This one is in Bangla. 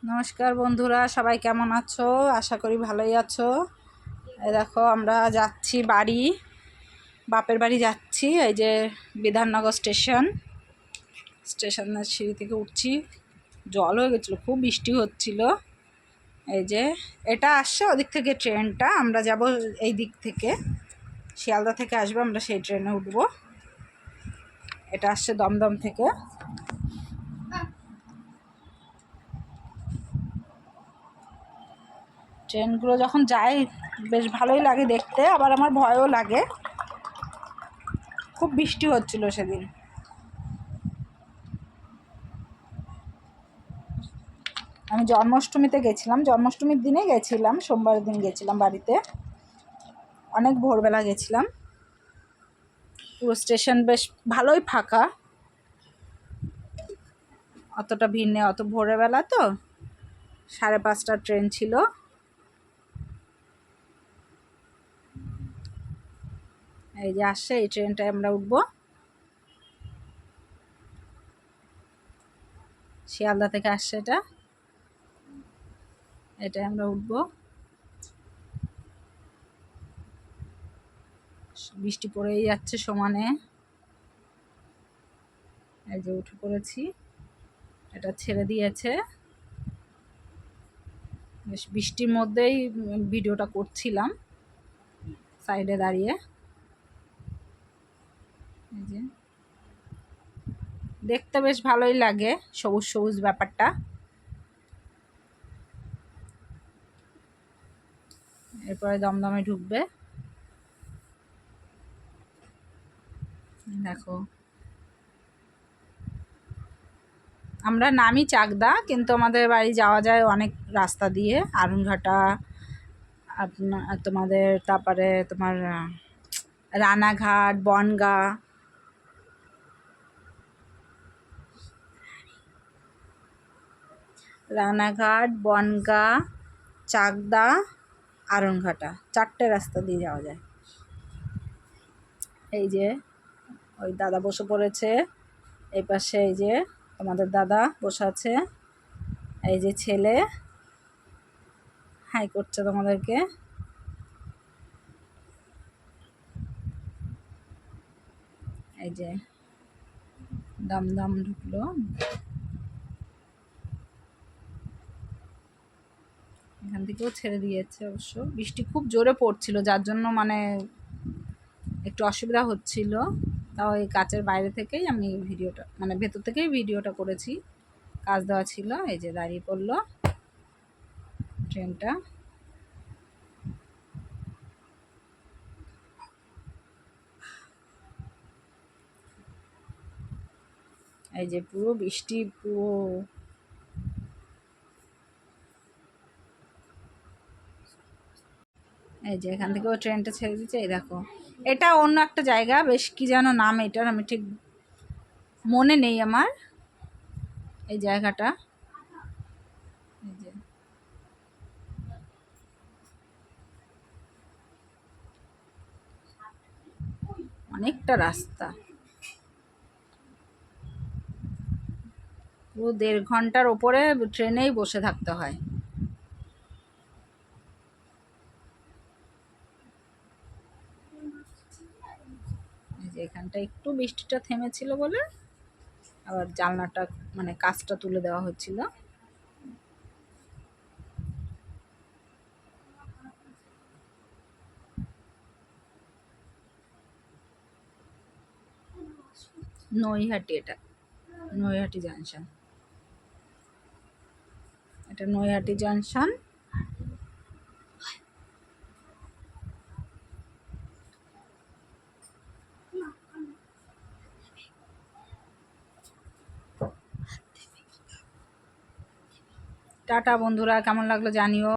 নমস্কার বন্ধুরা, সবাই কেমন আছো? আশা করি ভালোই আছো। এই দেখো আমরা যাচ্ছি বাপের বাড়ি যাচ্ছি। এই যে বিধাননগর স্টেশনের সিঁড়ি থেকে উঠছি। জল হয়ে গেছিলো, খুব বৃষ্টি হচ্ছিল। এই যে এটা আসছে ওদিক থেকে ট্রেনটা, আমরা যাব এই দিক থেকে, শিয়ালদা থেকে আসবো, আমরা সেই ট্রেনে উঠবো। এটা আসছে দমদম থেকে। ট্রেনগুলো যখন যায় বেশ ভালোই লাগে দেখতে, আবার আমার ভয়ও লাগে। খুব বৃষ্টি হচ্ছিল সেদিন। আমি জন্মাষ্টমীতে গেছিলাম, জন্মাষ্টমীর দিনে গেছিলাম, সোমবার দিন গেছিলাম বাড়িতে। অনেক ভোরবেলা গেছিলাম। পুরো স্টেশন বেশ ভালোই ফাঁকা, অতটা ভিড় নেই। অত ভোরবেলা তো, 5:30টার ট্রেন ছিল। এই যে আসছে, এই ট্রেনটায় আমরা উঠবো। শিয়ালদা থেকে আসছে এটাই আমরা উঠবো। বৃষ্টি পড়েই যাচ্ছে সমানে। এই যে উঠে পড়েছি, এটা ছেড়ে দিয়েছে। বেশ বৃষ্টির মধ্যেই ভিডিওটা করছিলাম সাইডে দাঁড়িয়ে। এই যে দেখতে বেশ ভালোই লাগে, সবুজ সবুজ ব্যাপারটা। এরপরে দমদমে ঢুকবে। দেখো আমরা নামি চাকদা, কিন্তু আমাদের বাড়ি যাওয়া যায় অনেক রাস্তা দিয়ে, আরুনঘাটা, তোমাদের তারপরে তোমার রানাঘাট, বনগাঁ, চাকদা, আরুনঘাটা, 4টে রাস্তা দিয়ে যাওয়া যায়। এই যে ওই দাদা বসে পড়েছে, এই পাশে এই যে তোমাদের দাদা বসে আছে। এই যে ছেলে হাই করছে তোমাদেরকে। এই যে দমদম ঢুকলো। এখান থেকেও ছেড়ে দিয়েছে, অবশ্য বৃষ্টি খুব জোরে পড়ছিল, যার জন্য মানে একটু অসুবিধা হচ্ছিল। তাও এই কাচের বাইরে থেকেই আমি ভিডিওটা, মানে ভেতর থেকেই ভিডিওটা করেছি, কাজ দেওয়া ছিল। এই যে দাঁড়িয়ে পড়লো ট্রেনটা। এই যে পুরো বৃষ্টি, পুরো এই যে এখান থেকে ও ট্রেনটা ছেড়ে দিচ্ছে। এই দেখো, এটা অন্য একটা জায়গা, বেশ কি যেন নাম এটার, আমি ঠিক মনে নেই আমার এই জায়গাটা। এই যে অনেকটা রাস্তা, পুরো 1.5 ঘন্টার ওপরে ট্রেনেই বসে থাকতে হয়। এই যে এখানটা একটু বৃষ্টিটা থেমেছিল বলে আবার জানলাটা, মানে কাঁচটা তুলে দেওয়া হচ্ছিল। নৈহাটি, এটা নৈহাটি জাংশন, এটা নৈহাটি জাংশন। টাটা বন্ধুরা, কেমন লাগলো জানিও।